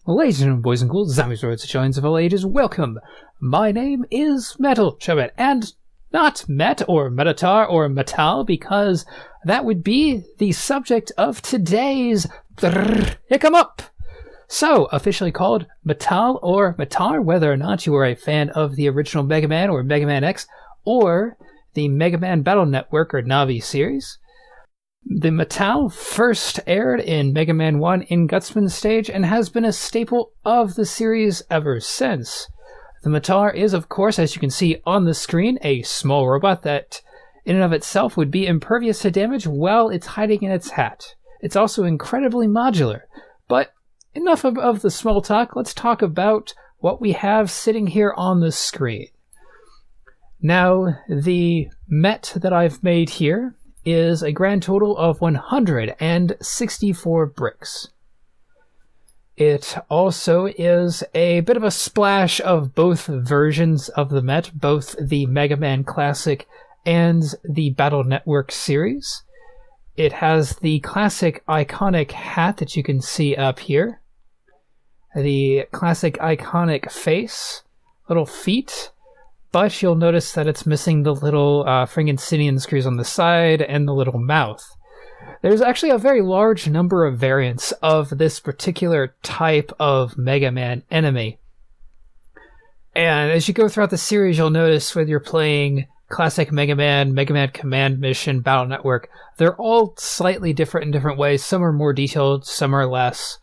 Ladies and gentlemen, boys and ghouls, zombies, roads, giants of all ages, welcome! My name is Metal Chubet, and not Met or Mettaur or Metal, because that would be the subject of today's BrickEmUp! So, officially called Metal or Mettaur, whether or not you are a fan of the original Mega Man or Mega Man X, or the Mega Man Battle Network or Navi series. The Metal first aired in Mega Man 1 in Gutsman stage and has been a staple of the series ever since. The Mettaur is, of course, as you can see on the screen, a small robot that in and of itself would be impervious to damage while it's hiding in its hat. It's also incredibly modular. But enough of the small talk, let's talk about what we have sitting here on the screen. Now, the Met that I've made here is a grand total of 164 bricks. It also is a bit of a splash of both versions of the Met, both the Mega Man Classic and the Battle Network series. It has the classic iconic hat that you can see up here, the classic iconic face, little feet, but you'll notice that it's missing the little Frankensteinian screws on the side and the little mouth. There's actually a very large number of variants of this particular type of Mega Man enemy. And as you go throughout the series, you'll notice whether you're playing classic Mega Man, Mega Man Command Mission, Battle Network, they're all slightly different in different ways. Some are more detailed, some are less.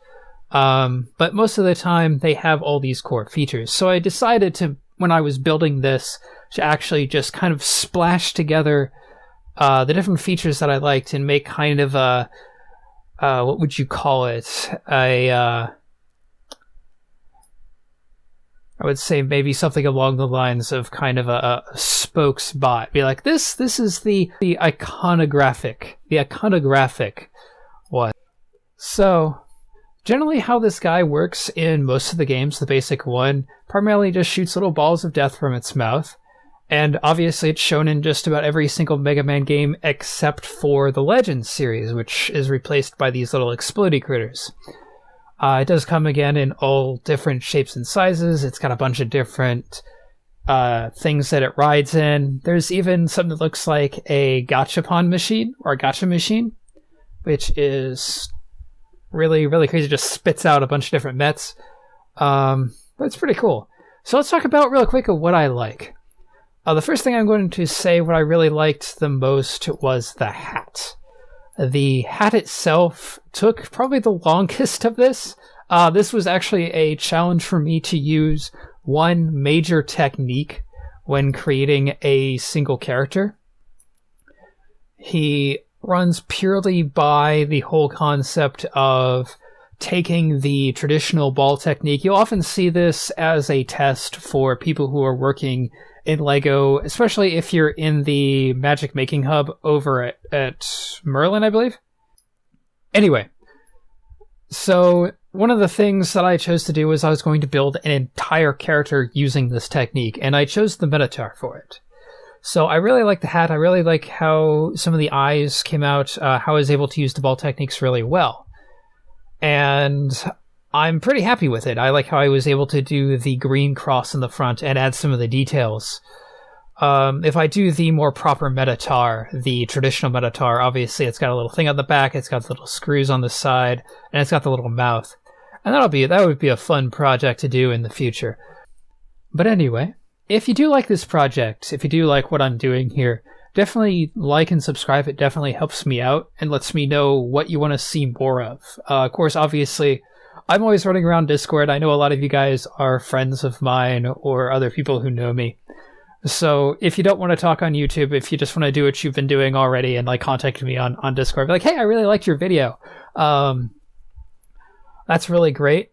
But most of the time, they have all these core features. So I decided to, when I was building this, to actually just kind of splash together the different features that I liked and make kind of a, what would you call it? I would say maybe something along the lines of kind of a spokesbot. Be like, this is the iconographic one. So, generally how this guy works in most of the games, the basic one, primarily just shoots little balls of death from its mouth. And obviously it's shown in just about every single Mega Man game except for the Legends series, which is replaced by these little explodey critters. It does come again in all different shapes and sizes. It's got a bunch of different things that it rides in. There's even something that looks like a gachapon machine, or a gacha machine, which is really, really crazy. It just spits out a bunch of different Mets. But it's pretty cool. So let's talk about real quick of what I like. The first thing I'm going to say what I really liked the most was the hat. The hat itself took probably the longest of this. This was actually a challenge for me to use one major technique when creating a single character. He runs purely by the whole concept of taking the traditional ball technique. You'll often see this as a test for people who are working in LEGO, especially if you're in the Magic Making Hub over at Merlin, I believe. Anyway, so one of the things that I chose to do was I was going to build an entire character using this technique, and I chose the Mettaur for it. So I really like the hat. I really like how some of the eyes came out, how I was able to use the ball techniques really well. And I'm pretty happy with it. I like how I was able to do the green cross in the front and add some of the details. If I do the more proper Mettaur, the traditional Mettaur, obviously it's got a little thing on the back, it's got little screws on the side, and it's got the little mouth. And that would be a fun project to do in the future. But anyway, if you do like this project, if you do like what I'm doing here, definitely like and subscribe. It definitely helps me out and lets me know what you want to see more of. Of course, obviously, I'm always running around Discord. I know a lot of you guys are friends of mine or other people who know me. So if you don't want to talk on YouTube, if you just want to do what you've been doing already and like contact me on Discord, be like, hey, I really liked your video. That's really great.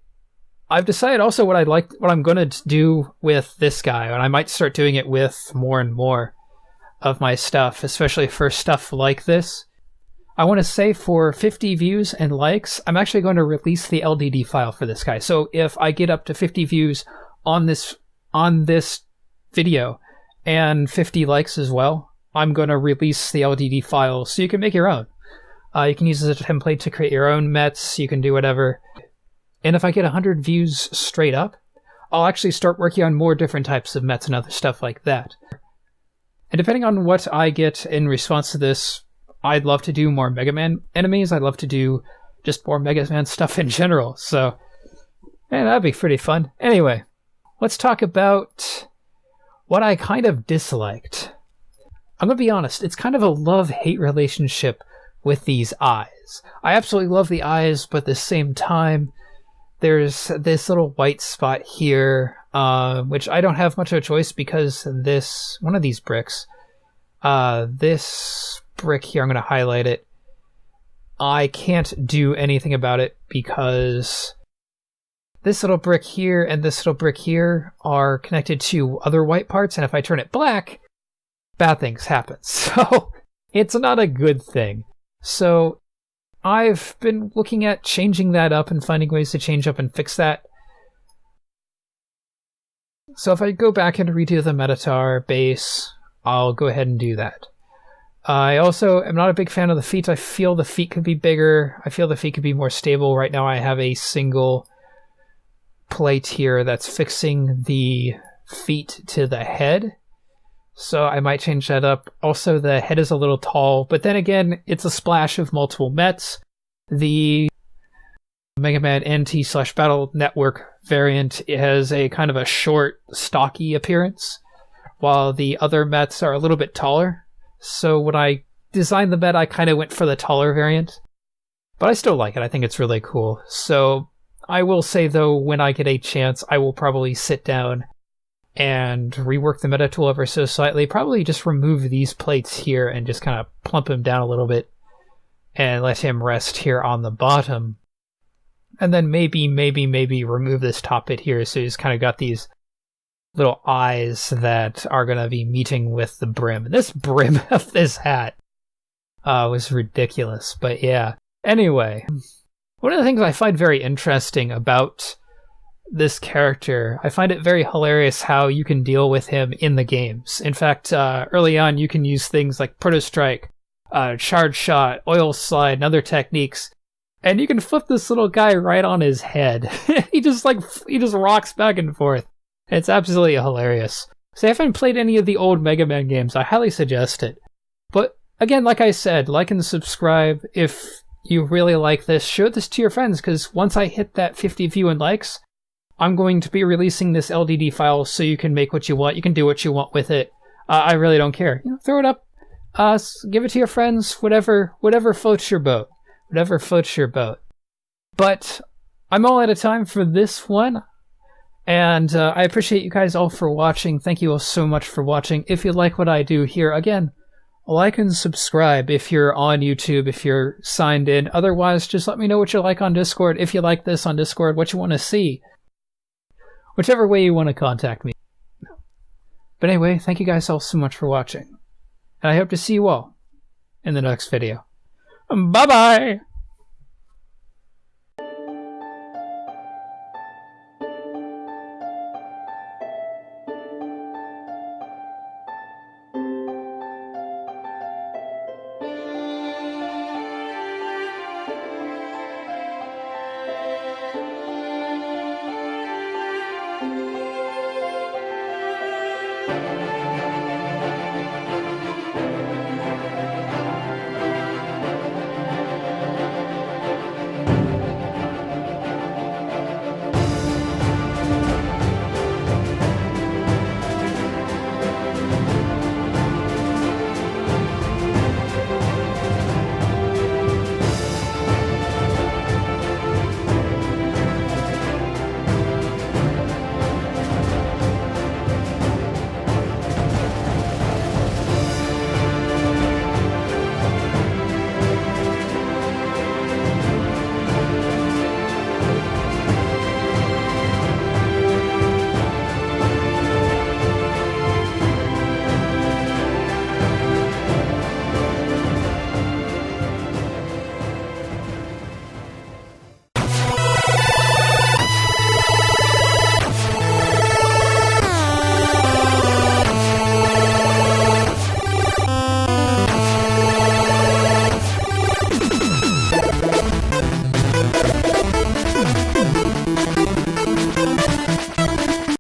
I've decided also what I'm going to do with this guy, and I might start doing it with more and more of my stuff, especially for stuff like this. I want to say for 50 views and likes, I'm actually going to release the LDD file for this guy. So if I get up to 50 views on this video and 50 likes as well, I'm going to release the LDD file so you can make your own. You can use it as a template to create your own Mets, you can do whatever. And if I get 100 views straight up, I'll actually start working on more different types of Mets and other stuff like that. And depending on what I get in response to this, I'd love to do more Mega Man enemies. I'd love to do just more Mega Man stuff in general. So, yeah, that'd be pretty fun. Anyway, let's talk about what I kind of disliked. I'm going to be honest, it's kind of a love-hate relationship with these eyes. I absolutely love the eyes, but at the same time, there's this little white spot here, which I don't have much of a choice because one of these bricks, this brick here, I'm going to highlight it. I can't do anything about it because this little brick here and this little brick here are connected to other white parts, and if I turn it black, bad things happen. So it's not a good thing. So I've been looking at changing that up and finding ways to change up and fix that. So if I go back and redo the Mettaur base, I'll go ahead and do that. I also am not a big fan of the feet. I feel the feet could be bigger. I feel the feet could be more stable. Right now I have a single plate here that's fixing the feet to the head. So I might change that up. Also, the head is a little tall, but then again, it's a splash of multiple Mets. The Mega Man NT/Battle Network variant has a kind of a short, stocky appearance, while the other Mets are a little bit taller. So when I designed the Met, I kind of went for the taller variant. But I still like it. I think it's really cool. So I will say, though, when I get a chance, I will probably sit down and rework the meta tool ever so slightly. Probably just remove these plates here and just kind of plump him down a little bit and let him rest here on the bottom. And then maybe remove this top bit here so he's kind of got these little eyes that are going to be meeting with the brim. And this brim of this hat was ridiculous, but yeah. Anyway, one of the things I find very interesting about this character, I find it very hilarious how you can deal with him in the games. In fact, early on you can use things like Proto Strike, Charge Shot, Oil Slide, and other techniques, and you can flip this little guy right on his head. he just rocks back and forth. It's absolutely hilarious. So if I haven't played any of the old Mega Man games, I highly suggest it. But again, like I said, like and subscribe if you really like this. Show this to your friends, because once I hit that 50 view and likes, I'm going to be releasing this LDD file so you can make what you want. You can do what you want with it. I really don't care. Throw it up. Give it to your friends. Whatever floats your boat. Whatever floats your boat. But I'm all out of time for this one. And I appreciate you guys all for watching. Thank you all so much for watching. If you like what I do here, again, like and subscribe if you're on YouTube, if you're signed in. Otherwise, just let me know what you like on Discord. If you like this on Discord, what you want to see. Whichever way you want to contact me. But anyway, thank you guys all so much for watching. And I hope to see you all in the next video. Bye-bye!